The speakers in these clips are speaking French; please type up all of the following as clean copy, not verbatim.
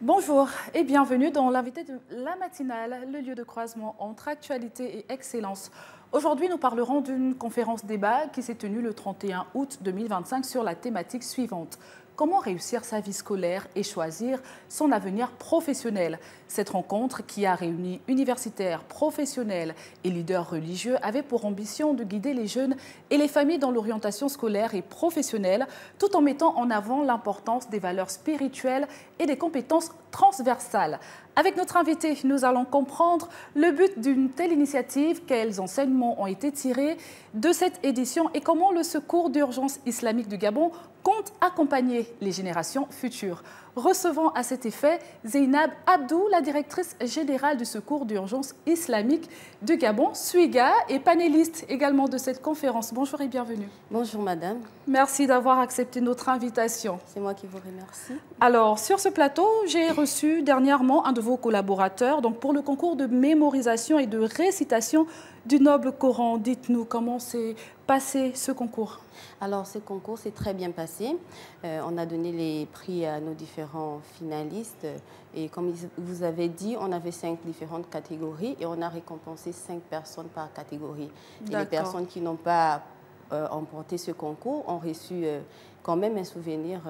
Bonjour et bienvenue dans l'invité de la matinale, le lieu de croisement entre actualité et excellence. Aujourd'hui, nous parlerons d'une conférence débat qui s'est tenue le 31 août 2025 sur la thématique suivante. Comment réussir sa vie scolaire et choisir son avenir professionnel? Cette rencontre, qui a réuni universitaires, professionnels et leaders religieux, avait pour ambition de guider les jeunes et les familles dans l'orientation scolaire et professionnelle, tout en mettant en avant l'importance des valeurs spirituelles et des compétences transversales. Avec notre invité, nous allons comprendre le but d'une telle initiative, quels enseignements ont été tirés de cette édition et comment le Secours d'urgence islamique du Gabon compte accompagner les générations futures. Recevons à cet effet Zeynab Abdou, la directrice générale du Secours d'urgence islamique du Gabon, SUIGA, et panéliste également de cette conférence. Bonjour et bienvenue. Bonjour madame. Merci d'avoir accepté notre invitation. C'est moi qui vous remercie. Alors, sur ce plateau, j'ai reçu dernièrement un de vos collaborateurs pour le concours de mémorisation et de récitation du Noble Coran. Dites-nous comment s'est passé ce concours. Alors, ce concours s'est très bien passé. On a donné les prix à nos différents finalistes. Et comme vous avez dit, on avait 5 différentes catégories et on a récompensé 5 personnes par catégorie. Et les personnes qui n'ont pas emporté ce concours ont reçu quand même un souvenir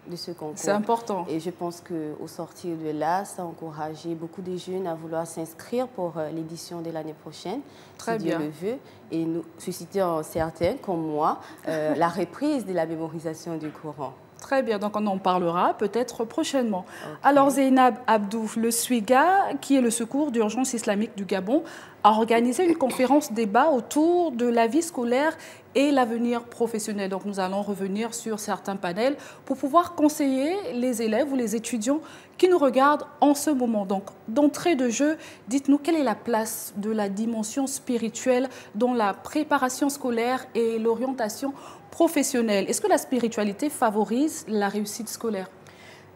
de ce concours. C'est important. Et je pense qu'au sortir de là, ça a encouragé beaucoup de jeunes à vouloir s'inscrire pour l'édition de l'année prochaine, Très si Dieu bien. le veut, et nous susciter en certains, comme moi, la reprise de la mémorisation du Coran. Très bien, donc on en parlera peut-être prochainement. Okay. Alors Zeynab Abdou, le SUIGA, qui est le Secours d'urgence islamique du Gabon, a organisé une conférence débat autour de la vie scolaire et l'avenir professionnel. Donc nous allons revenir sur certains panels pour pouvoir conseiller les élèves ou les étudiants qui nous regardent en ce moment. Donc d'entrée de jeu, dites-nous quelle est la place de la dimension spirituelle dans la préparation scolaire et l'orientation professionnelle. Est-ce que la spiritualité favorise la réussite scolaire?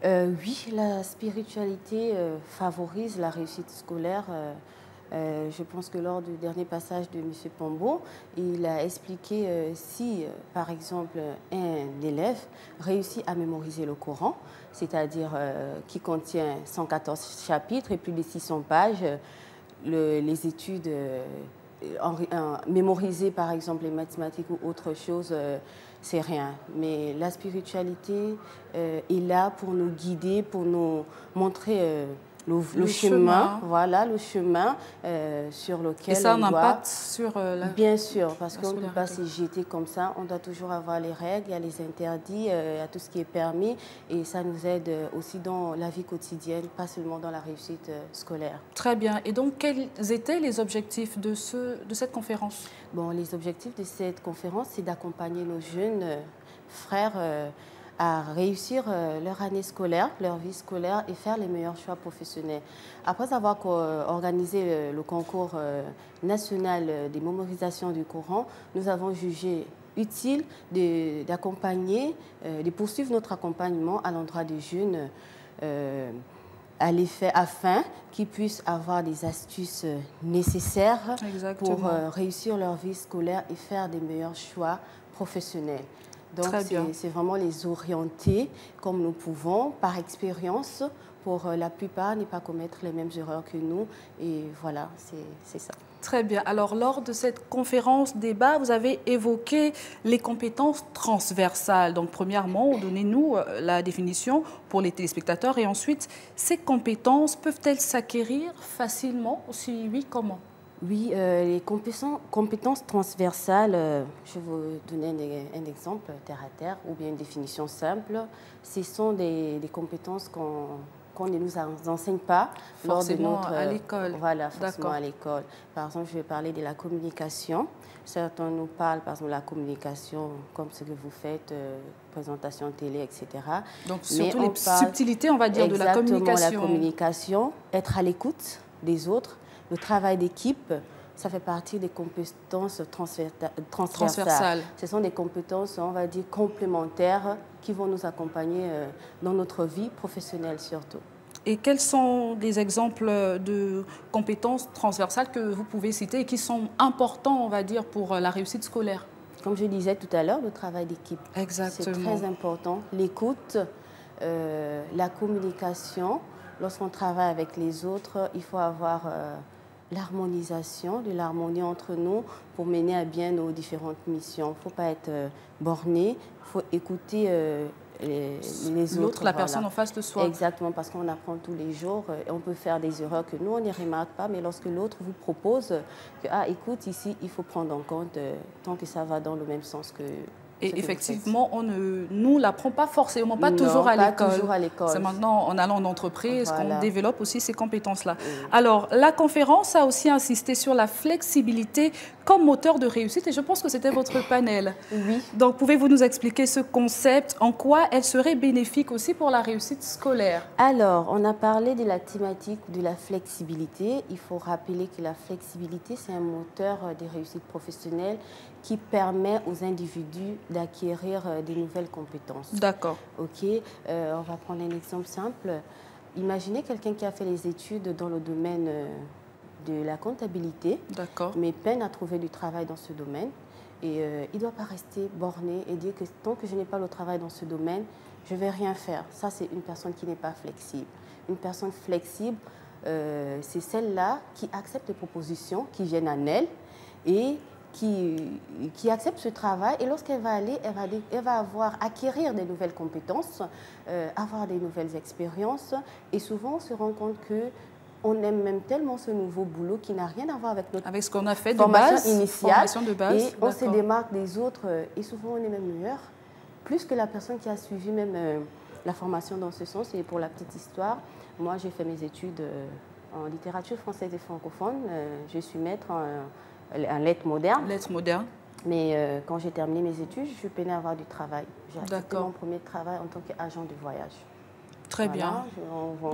Oui, la spiritualité favorise la réussite scolaire. Je pense que lors du dernier passage de M. Pombo, il a expliqué si, par exemple, un élève réussit à mémoriser le Coran, c'est-à-dire qui contient 114 chapitres et plus de 600 pages, les études mémoriser par exemple les mathématiques ou autre chose, c'est rien. Mais la spiritualité est là pour nous guider, pour nous montrer le chemin, voilà, le chemin sur lequel et ça a un doit... impact sur la... Bien sûr, parce qu'on ne peut pas se jeter comme ça. On doit toujours avoir les règles, il y a les interdits, il y a tout ce qui est permis. Et ça nous aide aussi dans la vie quotidienne, pas seulement dans la réussite scolaire. Très bien. Et donc, quels étaient les objectifs de cette conférence? Bon, les objectifs de cette conférence, c'est d'accompagner nos jeunes frères à réussir leur année scolaire, leur vie scolaire et faire les meilleurs choix professionnels. Après avoir organisé le concours national des mémorisations du Coran, nous avons jugé utile d'accompagner, de poursuivre notre accompagnement à l'endroit des jeunes à l'effet afin qu'ils puissent avoir des astuces nécessaires pour réussir leur vie scolaire et faire des meilleurs choix professionnels. Donc, c'est vraiment les orienter comme nous pouvons, par expérience, pour la plupart ne pas commettre les mêmes erreurs que nous. Et voilà, c'est ça. Très bien. Alors, lors de cette conférence débat, vous avez évoqué les compétences transversales. Donc, premièrement, donnez-nous la définition pour les téléspectateurs. Et ensuite, ces compétences peuvent-elles s'acquérir facilement? Si oui, comment? Oui, les compétences transversales, je vais vous donner un exemple terre à terre ou bien une définition simple. Ce sont des compétences qu'on ne nous enseigne pas forcément lors de notre... à l'école. Voilà, forcément à l'école. Par exemple, je vais parler de la communication. Certains nous parlent, par exemple, de la communication comme ce que vous faites, présentation télé, etc. Donc, surtout les subtilités, on va dire, de la communication. Exactement, la communication, être à l'écoute des autres. Le travail d'équipe, ça fait partie des compétences transversales. Ce sont des compétences, on va dire, complémentaires qui vont nous accompagner dans notre vie professionnelle surtout. Et quels sont des exemples de compétences transversales que vous pouvez citer et qui sont importants, on va dire, pour la réussite scolaire? Comme je disais tout à l'heure, le travail d'équipe. Exactement. C'est très important. L'écoute, la communication, lorsqu'on travaille avec les autres, il faut avoir l'harmonisation, de l'harmonie entre nous pour mener à bien nos différentes missions. Il ne faut pas être borné, il faut écouter les autres. L'autre, la personne en face de soi. Exactement, parce qu'on apprend tous les jours et on peut faire des erreurs que nous, on ne remarque pas, mais lorsque l'autre vous propose que, ah, écoute, ici, il faut prendre en compte tant que ça va dans le même sens que... Et effectivement, nous ne l'apprend pas forcément, pas toujours à l'école. C'est maintenant en allant en entreprise qu'on développe aussi ces compétences-là. Alors, la conférence a aussi insisté sur la flexibilité comme moteur de réussite et je pense que c'était votre panel. Oui. Donc, pouvez-vous nous expliquer ce concept, en quoi elle serait bénéfique aussi pour la réussite scolaire? Alors, on a parlé de la thématique de la flexibilité. Il faut rappeler que la flexibilité, c'est un moteur de réussite professionnelle qui permet aux individus d'acquérir de nouvelles compétences. D'accord. OK. On va prendre un exemple simple. Imaginez quelqu'un qui a fait les études dans le domaine de la comptabilité, mais peine à trouver du travail dans ce domaine. Et il ne doit pas rester borné et dire que tant que je n'ai pas le travail dans ce domaine, je ne vais rien faire. Ça, c'est une personne qui n'est pas flexible. Une personne flexible, c'est celle-là qui accepte les propositions qui viennent à elle et qui accepte ce travail. Et lorsqu'elle va aller, elle va acquérir des nouvelles compétences, avoir des nouvelles expériences. Et souvent, on se rend compte qu'on aime même tellement ce nouveau boulot qui n'a rien à voir avec notre ce qu'on a fait formation initiale. De base. Et on se démarque des autres. Et souvent, on est même meilleur, plus que la personne qui a suivi même la formation dans ce sens. Et pour la petite histoire, moi, j'ai fait mes études en littérature française et francophone. Je suis maître en lettres modernes. Lettres modernes. Mais quand j'ai terminé mes études, je peinais à avoir du travail. J'ai accepté mon premier travail en tant qu'agent de voyage. Très bien.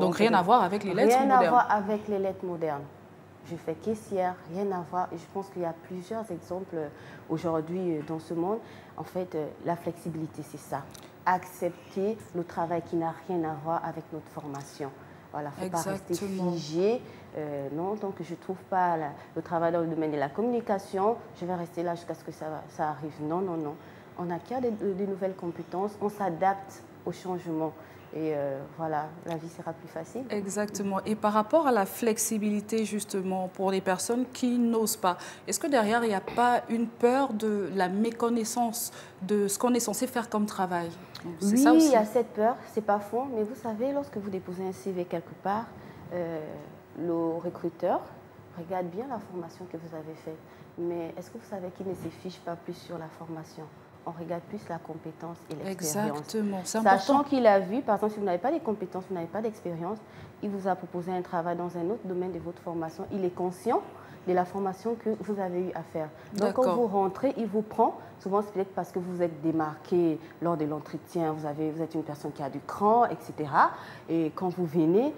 Donc rien à voir avec les lettres modernes. Rien à voir avec les lettres modernes. Je fais caissière, rien à voir. Et je pense qu'il y a plusieurs exemples aujourd'hui dans ce monde. En fait, la flexibilité, c'est ça. Accepter le travail qui n'a rien à voir avec notre formation. Voilà, il ne faut pas rester figé. Non, donc je ne trouve pas le travail dans le domaine de la communication, je vais rester là jusqu'à ce que ça arrive. Non, non, non. On acquiert de nouvelles compétences, on s'adapte au changement. Et voilà, la vie sera plus facile. Exactement. Et par rapport à la flexibilité, justement, pour les personnes qui n'osent pas, est-ce que derrière, il n'y a pas une peur de la méconnaissance de ce qu'on est censé faire comme travail? Oui, ça aussi. Il y a cette peur, c'est pas faux. Mais vous savez, lorsque vous déposez un CV quelque part, le recruteur regarde bien la formation que vous avez faite. Mais est-ce que vous savez qu'il ne se fiche pas plus sur la formation? On regarde plus la compétence et l'expérience. Exactement, c'est important. Sachant qu'il a vu, par exemple, si vous n'avez pas les compétences, vous n'avez pas d'expérience, il vous a proposé un travail dans un autre domaine de votre formation. Il est conscient de la formation que vous avez eu à faire. Donc, quand vous rentrez, il vous prend. Souvent, c'est peut-être parce que vous êtes démarqué lors de l'entretien, vous êtes une personne qui a du cran, etc. Et quand vous venez,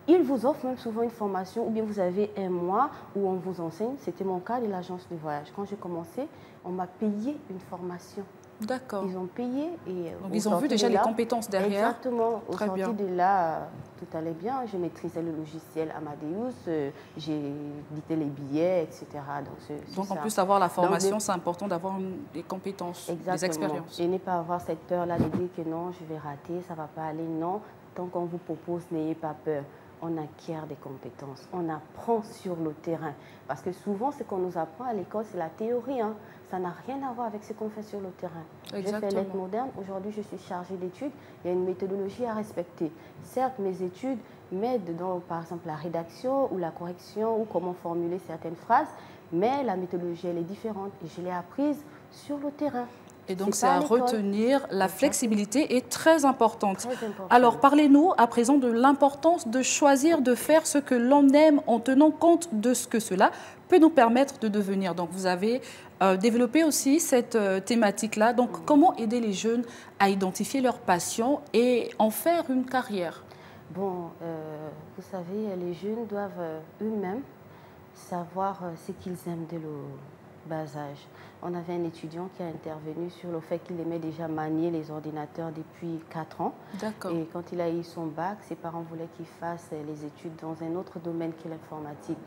il vous offre même souvent une formation ou bien vous avez un mois où on vous enseigne. C'était mon cas de l'agence de voyage. Quand j'ai commencé, on m'a payé une formation. D'accord. Ils ont payé et donc ils ont vu déjà les compétences derrière. Exactement. Au sorti de là, tout allait bien. Je maîtrisais le logiciel Amadeus, j'ai édité les billets, etc. Donc en plus d'avoir la formation, c'est important d'avoir des compétences, des expériences. Et ne pas avoir cette peur-là de dire que non, je vais rater, ça ne va pas aller. Non, tant qu'on vous propose, n'ayez pas peur. On acquiert des compétences, on apprend sur le terrain. Parce que souvent, ce qu'on nous apprend à l'école, c'est la théorie. Hein. Ça n'a rien à voir avec ce qu'on fait sur le terrain. J'ai fait lettres modernes, aujourd'hui je suis chargée d'études, il y a une méthodologie à respecter. Certes, mes études m'aident dans, par exemple, la rédaction ou la correction ou comment formuler certaines phrases, mais la méthodologie, elle est différente et je l'ai apprise sur le terrain. Et donc, c'est à retenir, la flexibilité est très importante. Alors, parlez-nous à présent de l'importance de choisir de faire ce que l'on aime en tenant compte de ce que cela peut nous permettre de devenir. Donc, vous avez développé aussi cette thématique-là. Donc, comment aider les jeunes à identifier leur passion et en faire une carrière? Bon, vous savez, les jeunes doivent eux-mêmes savoir ce qu'ils aiment dès le bas âge. On avait un étudiant qui a intervenu sur le fait qu'il aimait déjà manier les ordinateurs depuis 4 ans. D'accord. Et quand il a eu son bac, ses parents voulaient qu'il fasse les études dans un autre domaine que l'informatique.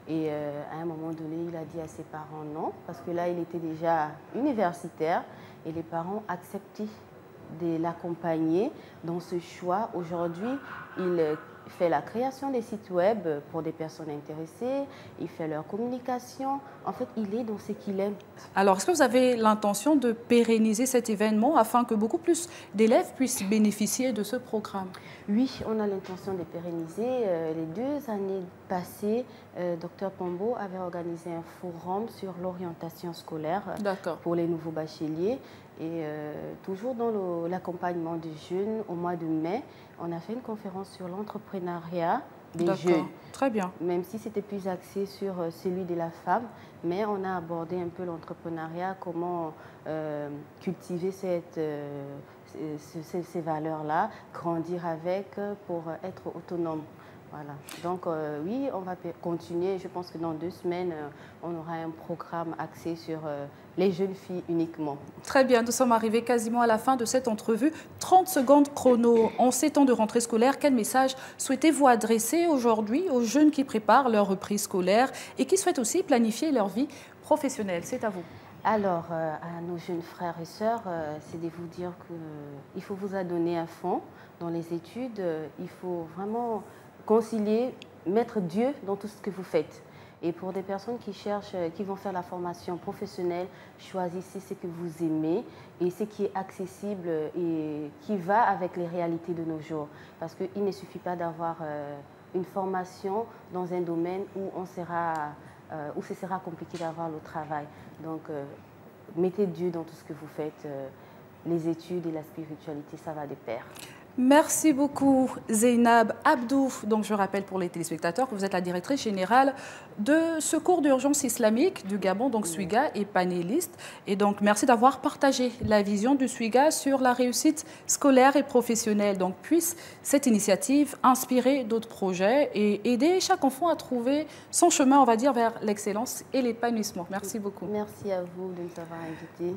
Et à un moment donné, il a dit à ses parents non, parce que là, il était déjà universitaire et les parents acceptaient de l'accompagner dans ce choix. Aujourd'hui, il fait la création des sites web pour des personnes intéressées, il fait leur communication. En fait, il est dans ce qu'il aime. Alors, est-ce que vous avez l'intention de pérenniser cet événement afin que beaucoup plus d'élèves puissent bénéficier de ce programme? Oui, on a l'intention de pérenniser. Les 2 années passées, Dr Pombo avait organisé un forum sur l'orientation scolaire pour les nouveaux bacheliers. Et toujours dans l'accompagnement des jeunes, au mois de mai, on a fait une conférence sur l'entrepreneuriat des jeunes. Très bien. Même si c'était plus axé sur celui de la femme, mais on a abordé un peu l'entrepreneuriat, comment cultiver ces valeurs-là, grandir avec pour être autonome. Voilà. Donc oui, on va continuer. Je pense que dans 2 semaines, on aura un programme axé sur les jeunes filles uniquement. Très bien, nous sommes arrivés quasiment à la fin de cette entrevue. 30 secondes chrono. En ces temps de rentrée scolaire, quel message souhaitez-vous adresser aujourd'hui aux jeunes qui préparent leur reprise scolaire et qui souhaitent aussi planifier leur vie professionnelle? C'est à vous. Alors, à nos jeunes frères et sœurs, c'est de vous dire qu'il faut vous adonner à fond dans les études. Il faut vraiment concilier, mettre Dieu dans tout ce que vous faites. Et pour des personnes qui cherchent, qui vont faire la formation professionnelle, choisissez ce que vous aimez et ce qui est accessible et qui va avec les réalités de nos jours. Parce qu'il ne suffit pas d'avoir une formation dans un domaine où ce sera compliqué d'avoir le travail. Donc, mettez Dieu dans tout ce que vous faites. Les études et la spiritualité, ça va de pair. Merci beaucoup Zeynab Abdou. Donc je rappelle pour les téléspectateurs que vous êtes la directrice générale de Secours d'urgence islamique du Gabon, donc SUIGA, et panéliste. Et donc merci d'avoir partagé la vision du SUIGA sur la réussite scolaire et professionnelle. Donc puisse cette initiative inspirer d'autres projets et aider chaque enfant à trouver son chemin, on va dire, vers l'excellence et l'épanouissement. Merci beaucoup. Merci à vous de nous avoir invités.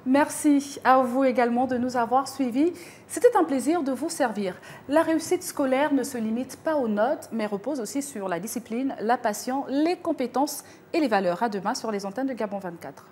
Merci à vous également de nous avoir suivis. C'était un plaisir de vous servir. La réussite scolaire ne se limite pas aux notes, mais repose aussi sur la discipline, la passion, les compétences et les valeurs. À demain sur les antennes de Gabon 24.